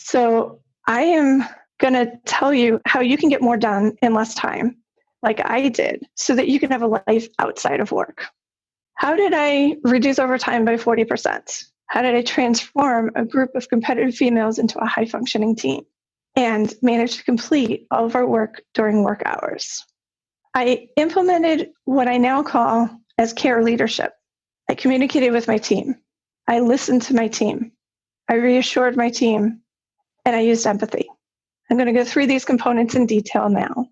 So I am going to tell you how you can get more done in less time, like I did, so that you can have a life outside of work. How did I reduce overtime by 40%? How did I transform a group of competitive females into a high-functioning team and manage to complete all of our work during work hours? I implemented what I now call as care leadership. I communicated with my team. I listened to my team. I reassured my team, and I used empathy. I'm going to go through these components in detail now.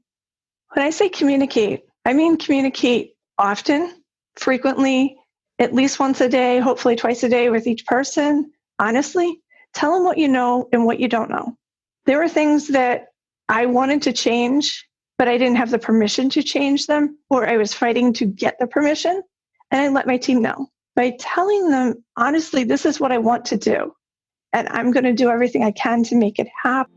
When I say communicate, I mean communicate often, frequently, at least once a day, hopefully twice a day with each person. Honestly, tell them what you know and what you don't know. There were things that I wanted to change, but I didn't have the permission to change them, or I was fighting to get the permission. And I let my team know by telling them, honestly, this is what I want to do. And I'm going to do everything I can to make it happen.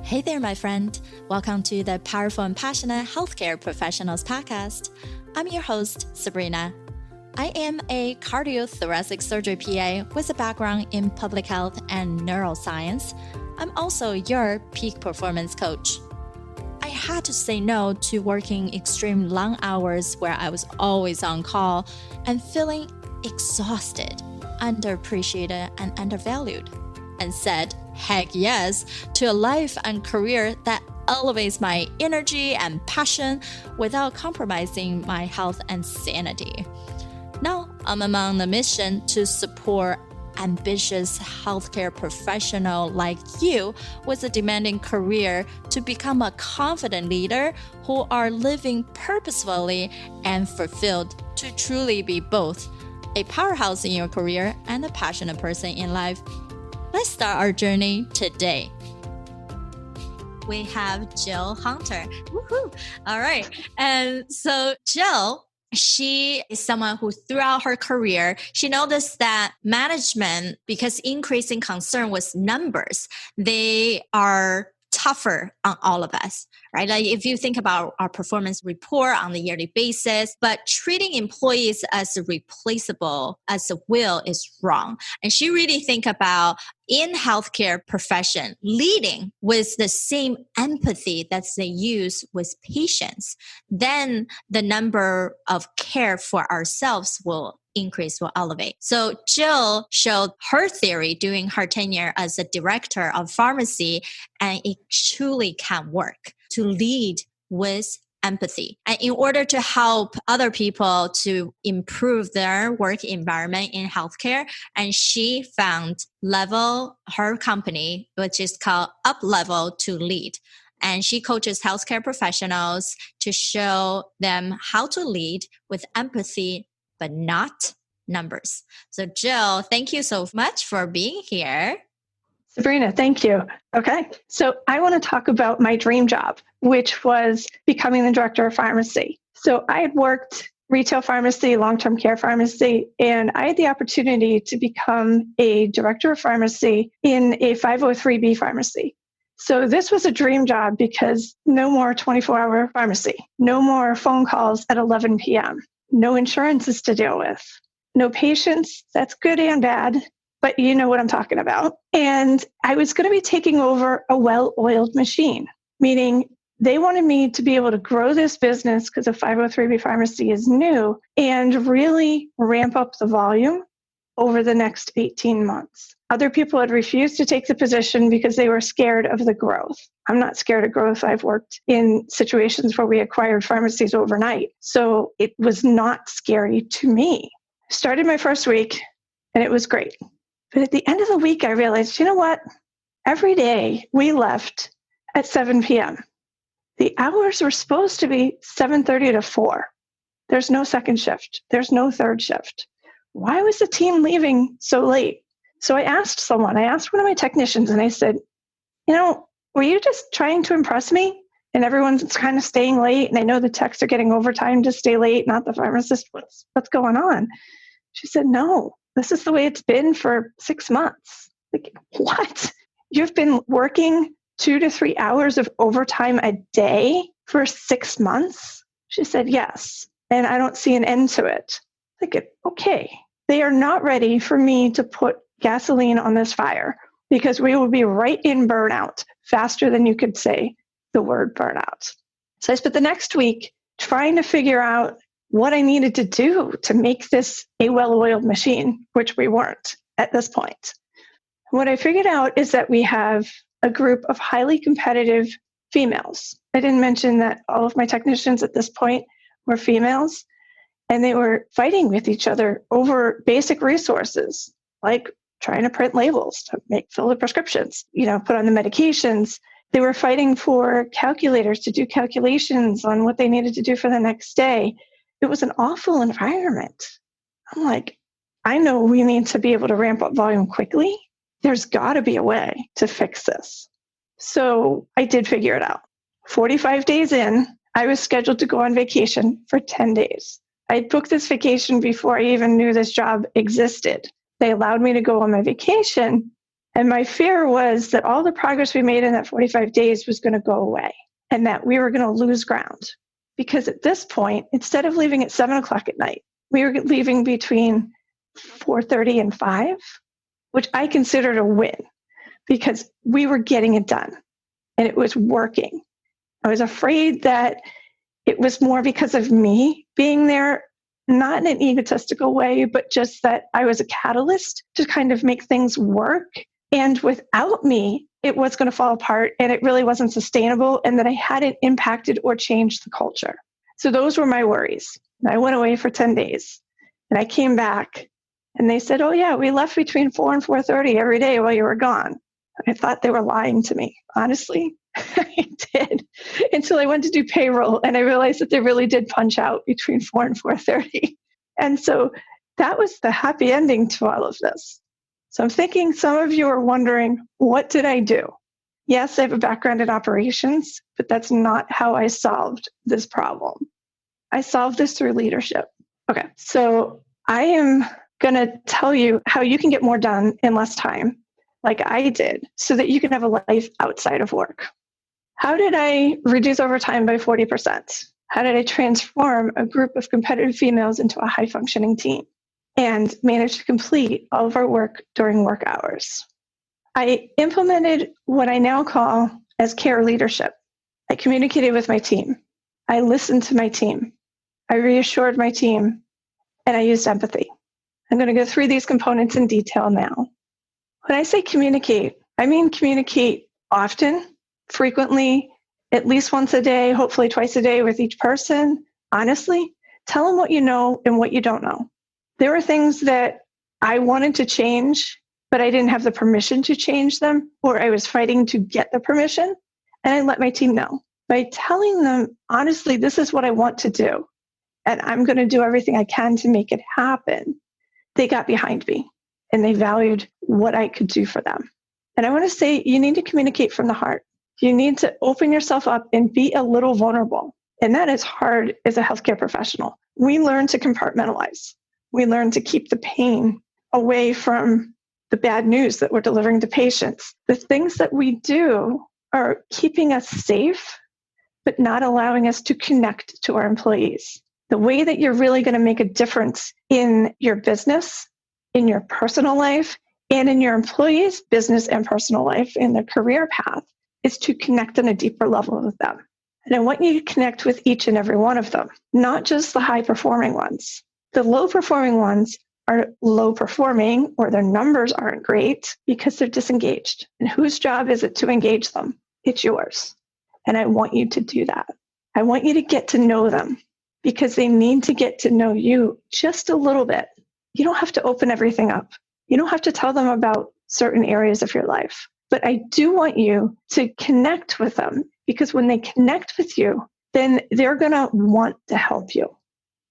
Hey there, my friend. Welcome to the Powerful and Passionate Healthcare Professionals Podcast. I'm your host, Sabrina. I am a cardiothoracic surgery PA with a background in public health and neuroscience. I'm also your peak performance coach. I had to say no to working extreme long hours where I was always on call and feeling exhausted, underappreciated, and undervalued, and said heck yes to a life and career that elevates my energy and passion without compromising my health and sanity. Now, I'm on the mission to support ambitious healthcare professional like you with a demanding career to become a confident leader who are living purposefully and fulfilled to truly be both a powerhouse in your career and a passionate person in life. Let's start our journey today. We have Jill Hunter. Woohoo! All right. And so Jill, she is someone who throughout her career, she noticed that management, because increasing concern with numbers, they are tougher on all of us, right? Like if you think about our performance report on the yearly basis, but treating employees as replaceable as a will is wrong. And she really think about in healthcare profession, leading with the same empathy that they use with patients, then the number of care for ourselves will increase, will elevate. So Jill showed her theory during her tenure as a director of pharmacy, and it truly can work to lead with empathy. And in order to help other people to improve their work environment in healthcare, and she found her company, which is called Up Level to Lead. And she coaches healthcare professionals to show them how to lead with empathy, but not numbers. So Jill, thank you so much for being here. Sabrina, thank you. Okay, so I want to talk about my dream job, which was becoming the director of pharmacy. So I had worked retail pharmacy, long-term care pharmacy, and I had the opportunity to become a director of pharmacy in a 503B pharmacy. So this was a dream job because no more 24-hour pharmacy, no more phone calls at 11 p.m., no insurances to deal with, no patients. That's good and bad, but you know what I'm talking about. And I was going to be taking over a well-oiled machine, meaning they wanted me to be able to grow this business because a 503B pharmacy is new and really ramp up the volume over the next 18 months. Other people had refused to take the position because they were scared of the growth. I'm not scared of growth. I've worked in situations where we acquired pharmacies overnight. So it was not scary to me. Started my first week and it was great. But at the end of the week, I realized, you know what? Every day we left at 7 p.m. The hours were supposed to be 7:30 to 4. There's no second shift. There's no third shift. Why was the team leaving so late? So I asked one of my technicians, and I said, were you just trying to impress me? And everyone's kind of staying late. And I know the techs are getting overtime to stay late, not the pharmacist. What's going on? She said, no, this is the way it's been for 6 months. Like, what? You've been working 2 to 3 hours of overtime a day for 6 months? She said, yes. And I don't see an end to it. Like, okay, they are not ready for me to put gasoline on this fire because we will be right in burnout faster than you could say the word burnout. So I spent the next week trying to figure out what I needed to do to make this a well-oiled machine, which we weren't at this point. What I figured out is that we have a group of highly competitive females. I didn't mention that all of my technicians at this point were females, and they were fighting with each other over basic resources, like trying to print labels to fill the prescriptions, put on the medications. They were fighting for calculators to do calculations on what they needed to do for the next day. It was an awful environment. I'm like, I know we need to be able to ramp up volume quickly. There's got to be a way to fix this. So I did figure it out. 45 days in, I was scheduled to go on vacation for 10 days. I booked this vacation before I even knew this job existed. They allowed me to go on my vacation, and my fear was that all the progress we made in that 45 days was going to go away and that we were going to lose ground. Because at this point, instead of leaving at 7 o'clock at night, we were leaving between 4:30 and 5, which I considered a win because we were getting it done and it was working. I was afraid that it was more because of me being there, not in an egotistical way, but just that I was a catalyst to kind of make things work. And without me, it was going to fall apart and it really wasn't sustainable, and that I hadn't impacted or changed the culture. So those were my worries. And I went away for 10 days and I came back and they said, oh yeah, we left between 4 and 4:30 every day while you were gone. I thought they were lying to me. Honestly, I did, until I went to do payroll and I realized that they really did punch out between 4 and 4:30. And so that was the happy ending to all of this. So I'm thinking some of you are wondering, what did I do? Yes, I have a background in operations, but that's not how I solved this problem. I solved this through leadership. Okay, so I am going to tell you how you can get more done in less time, like I did, so that you can have a life outside of work. How did I reduce overtime by 40%? How did I transform a group of competitive females into a high-functioning team and manage to complete all of our work during work hours? I implemented what I now call as care leadership. I communicated with my team. I listened to my team. I reassured my team, and I used empathy. I'm going to go through these components in detail now. When I say communicate, I mean communicate often, frequently, at least once a day, hopefully twice a day with each person. Honestly, tell them what you know and what you don't know. There were things that I wanted to change, but I didn't have the permission to change them, or I was fighting to get the permission. And I let my team know by telling them, honestly, this is what I want to do, and I'm going to do everything I can to make it happen. They got behind me and they valued what I could do for them. And I want to say, you need to communicate from the heart. You need to open yourself up and be a little vulnerable. And that is hard as a healthcare professional. We learn to compartmentalize. We learn to keep the pain away from the bad news that we're delivering to patients. The things that we do are keeping us safe, but not allowing us to connect to our employees. The way that you're really going to make a difference in your business, in your personal life, and in your employees' business and personal life, in their career path, is to connect on a deeper level with them. And I want you to connect with each and every one of them, not just the high-performing ones. The low-performing ones are low-performing, or their numbers aren't great because they're disengaged. And whose job is it to engage them? It's yours. And I want you to do that. I want you to get to know them because they need to get to know you just a little bit. You don't have to open everything up. You don't have to tell them about certain areas of your life. But I do want you to connect with them, because when they connect with you, then they're going to want to help you.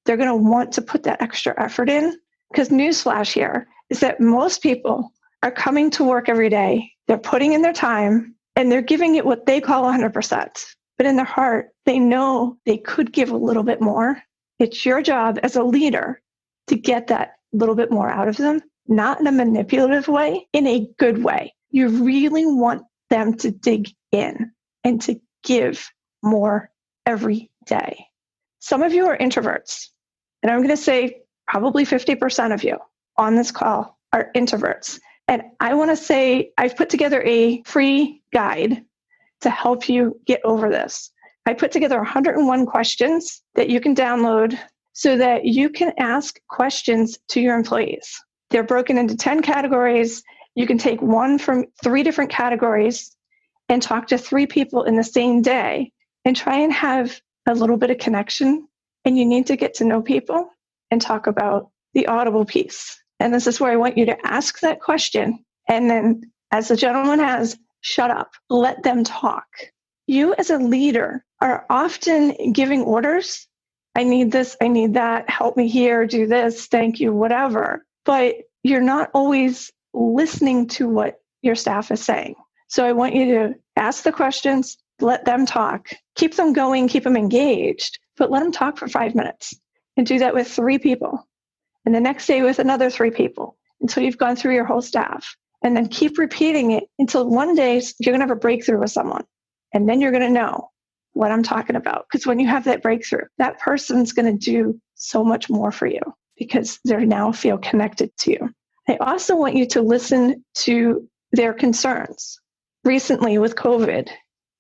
They're going to want to put that extra effort in, because newsflash here is that most people are coming to work every day. They're putting in their time and they're giving it what they call 100%. But in their heart, they know they could give a little bit more. It's your job as a leader to get that little bit more out of them, not in a manipulative way, in a good way. You really want them to dig in and to give more every day. Some of you are introverts, and I'm going to say probably 50% of you on this call are introverts. And I want to say I've put together a free guide to help you get over this. I put together 101 questions that you can download so that you can ask questions to your employees. They're broken into 10 categories. You can take one from 3 different categories and talk to 3 people in the same day and try and have a little bit of connection. And you need to get to know people and talk about the audible piece. And this is where I want you to ask that question. And then, as the gentleman has, shut up, let them talk. You as a leader are often giving orders. I need this, I need that, help me here, do this, thank you, whatever. But you're not always listening to what your staff is saying. So I want you to ask the questions, let them talk, keep them going, keep them engaged, but let them talk for 5 minutes and do that with 3 people. And the next day with another 3 people until you've gone through your whole staff. And then keep repeating it until one day you're going to have a breakthrough with someone. And then you're going to know what I'm talking about. Because when you have that breakthrough, that person's going to do so much more for you because they now feel connected to you. I also want you to listen to their concerns. Recently with COVID,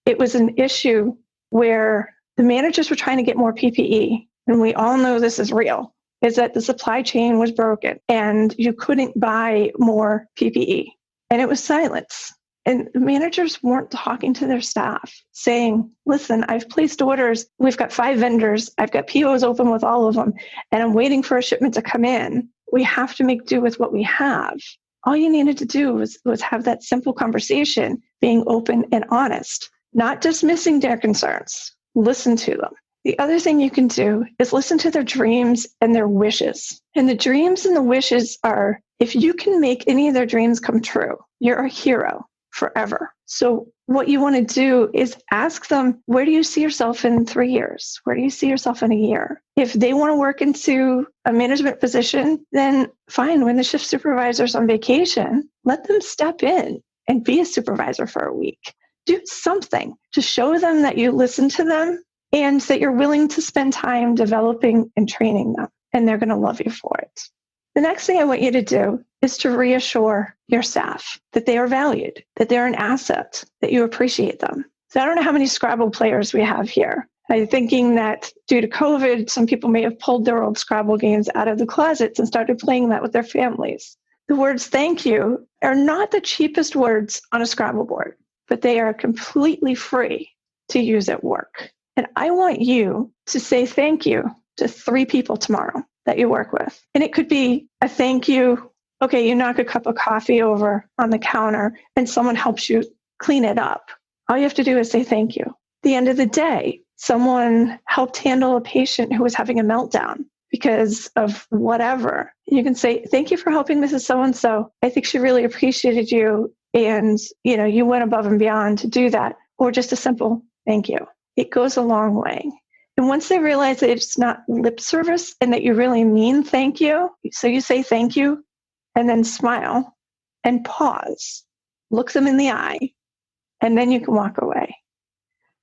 it was an issue where the managers were trying to get more PPE. And we all know this is real, is that the supply chain was broken and you couldn't buy more PPE. And it was silence. And the managers weren't talking to their staff saying, listen, I've placed orders. We've got 5 vendors. I've got POs open with all of them. And I'm waiting for a shipment to come in. We have to make do with what we have. All you needed to do was have that simple conversation, being open and honest, not dismissing their concerns. Listen to them. The other thing you can do is listen to their dreams and their wishes. And the dreams and the wishes are, if you can make any of their dreams come true, you're a hero forever. So what you want to do is ask them, where do you see yourself in 3 years? Where do you see yourself in a year? If they want to work into a management position, then fine. When the shift supervisor's on vacation, let them step in and be a supervisor for a week. Do something to show them that you listen to them and that you're willing to spend time developing and training them, and they're going to love you for it. The next thing I want you to do is to reassure your staff that they are valued, that they're an asset, that you appreciate them. So I don't know how many Scrabble players we have here. I'm thinking that due to COVID, some people may have pulled their old Scrabble games out of the closets and started playing that with their families. The words thank you are not the cheapest words on a Scrabble board, but they are completely free to use at work. And I want you to say thank you to 3 people tomorrow that you work with. And it could be a thank you. Okay, you knock a cup of coffee over on the counter and someone helps you clean it up. All you have to do is say thank you. At the end of the day, someone helped handle a patient who was having a meltdown because of whatever. You can say, thank you for helping Mrs. So-and-so. I think she really appreciated you. And, you went above and beyond to do that. Or just a simple thank you. It goes a long way. And once they realize that it's not lip service and that you really mean thank you, so you say thank you and then smile and pause, look them in the eye, and then you can walk away.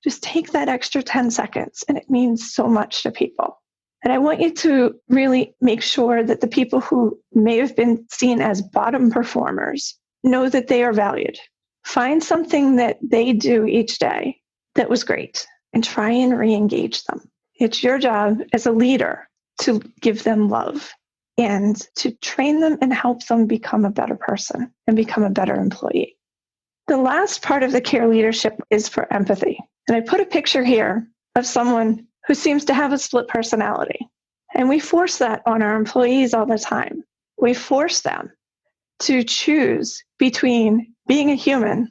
Just take that extra 10 seconds and it means so much to people. And I want you to really make sure that the people who may have been seen as bottom performers know that they are valued. Find something that they do each day that was great and try and re-engage them. It's your job as a leader to give them love and to train them and help them become a better person and become a better employee. The last part of the care leadership is for empathy. And I put a picture here of someone who seems to have a split personality. And we force that on our employees all the time. We force them to choose between being a human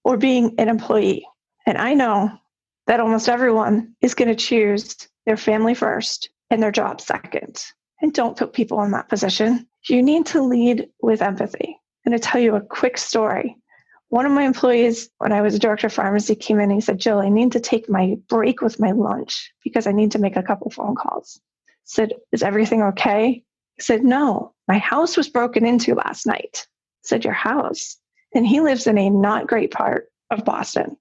or being an employee. And I know that almost everyone is going to choose their family first and their job second. And don't put people in that position. You need to lead with empathy. I'm going to tell you a quick story. One of my employees, when I was a director of pharmacy, came in and he said, Jill, I need to take my break with my lunch because I need to make a couple phone calls. I said, is everything okay? He said, no, my house was broken into last night. I said, your house? And he lives in a not great part of Boston.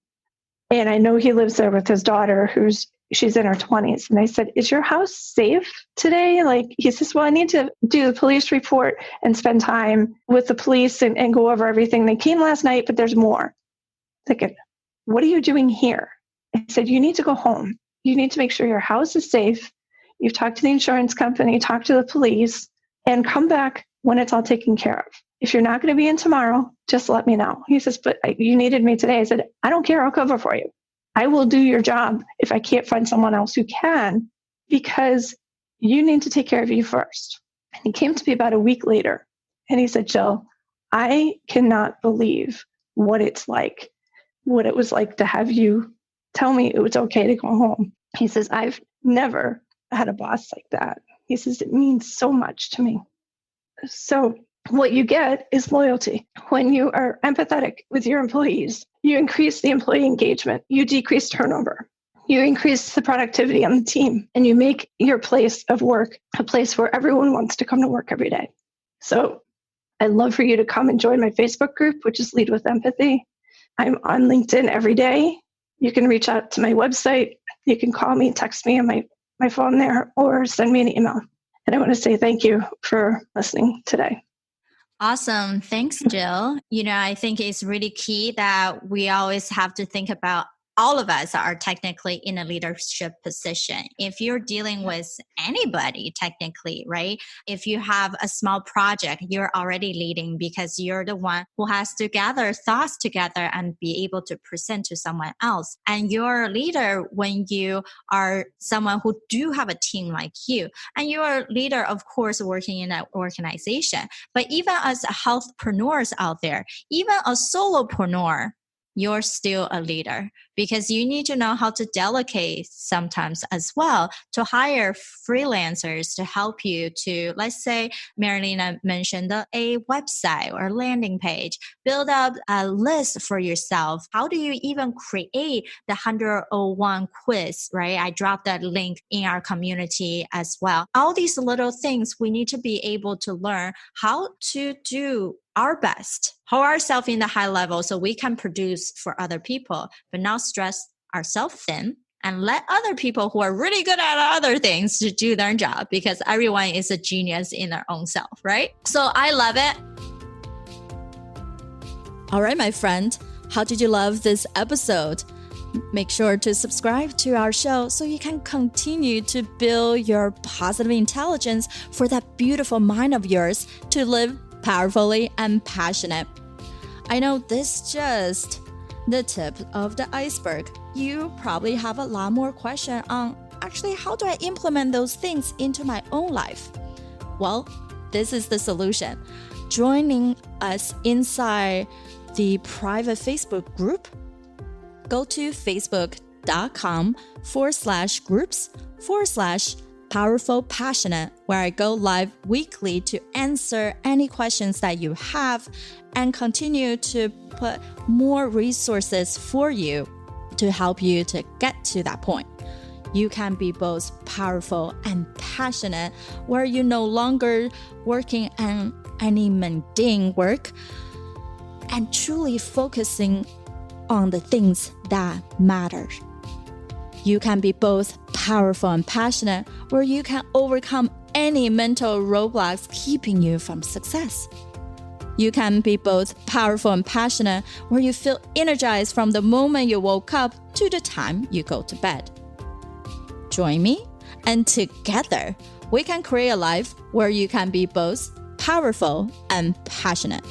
And I know he lives there with his daughter, who's she's in her 20s. And I said, is your house safe today? He says, well, I need to do the police report and spend time with the police and go over everything. They came last night, but there's more. Like, what are you doing here? I said, you need to go home. You need to make sure your house is safe. You've talked to the insurance company, talk to the police, and come back when it's all taken care of. If you're not going to be in tomorrow, just let me know. He says, but you needed me today. I said, I don't care. I'll cover for you. I will do your job if I can't find someone else who can, because you need to take care of you first. And he came to me about a week later and he said, Jill, I cannot believe what it was like to have you tell me it was okay to go home. He says, I've never had a boss like that. He says, it means so much to me. So what you get is loyalty. When you are empathetic with your employees, you increase the employee engagement, you decrease turnover, you increase the productivity on the team, and you make your place of work a place where everyone wants to come to work every day. So I'd love for you to come and join my Facebook group, which is Lead with Empathy. I'm on LinkedIn every day. You can reach out to my website. You can call me, text me on my phone there, or send me an email. And I want to say thank you for listening today. Awesome. Thanks, Jill. I think it's really key that we always have to think about all of us are technically in a leadership position. If you're dealing with anybody, technically, right? If you have a small project, you're already leading because you're the one who has to gather thoughts together and be able to present to someone else. And you're a leader when you are someone who do have a team like you. And you're a leader, of course, working in an organization. But even as healthpreneurs out there, even a solopreneur, you're still a leader because you need to know how to delegate sometimes as well, to hire freelancers to help you to, let's say, Marilena mentioned a website or landing page, build up a list for yourself. How do you even create the 101 quiz, right? I dropped that link in our community as well. All these little things we need to be able to learn how to do our best, hold ourselves in the high level so we can produce for other people, but not stress ourselves thin and let other people who are really good at other things to do their job, because everyone is a genius in their own self, right? So I love it. All right, my friend, how did you love this episode? Make sure to subscribe to our show so you can continue to build your positive intelligence for that beautiful mind of yours to live powerfully and passionate. I know this is just the tip of the iceberg. You probably have a lot more questions on actually how do I implement those things into my own life? Well, this is the solution. Joining us inside the private Facebook group, go to facebook.com/groups/Powerful Passionate, where I go live weekly to answer any questions that you have and continue to put more resources for you to help you to get to that point. You can be both powerful and passionate, where you're no longer working on any mundane work and truly focusing on the things that matter. You can be both powerful and passionate, where you can overcome any mental roadblocks keeping you from success. You can be both powerful and passionate, where you feel energized from the moment you woke up to the time you go to bed. Join me, and together we can create a life where you can be both powerful and passionate.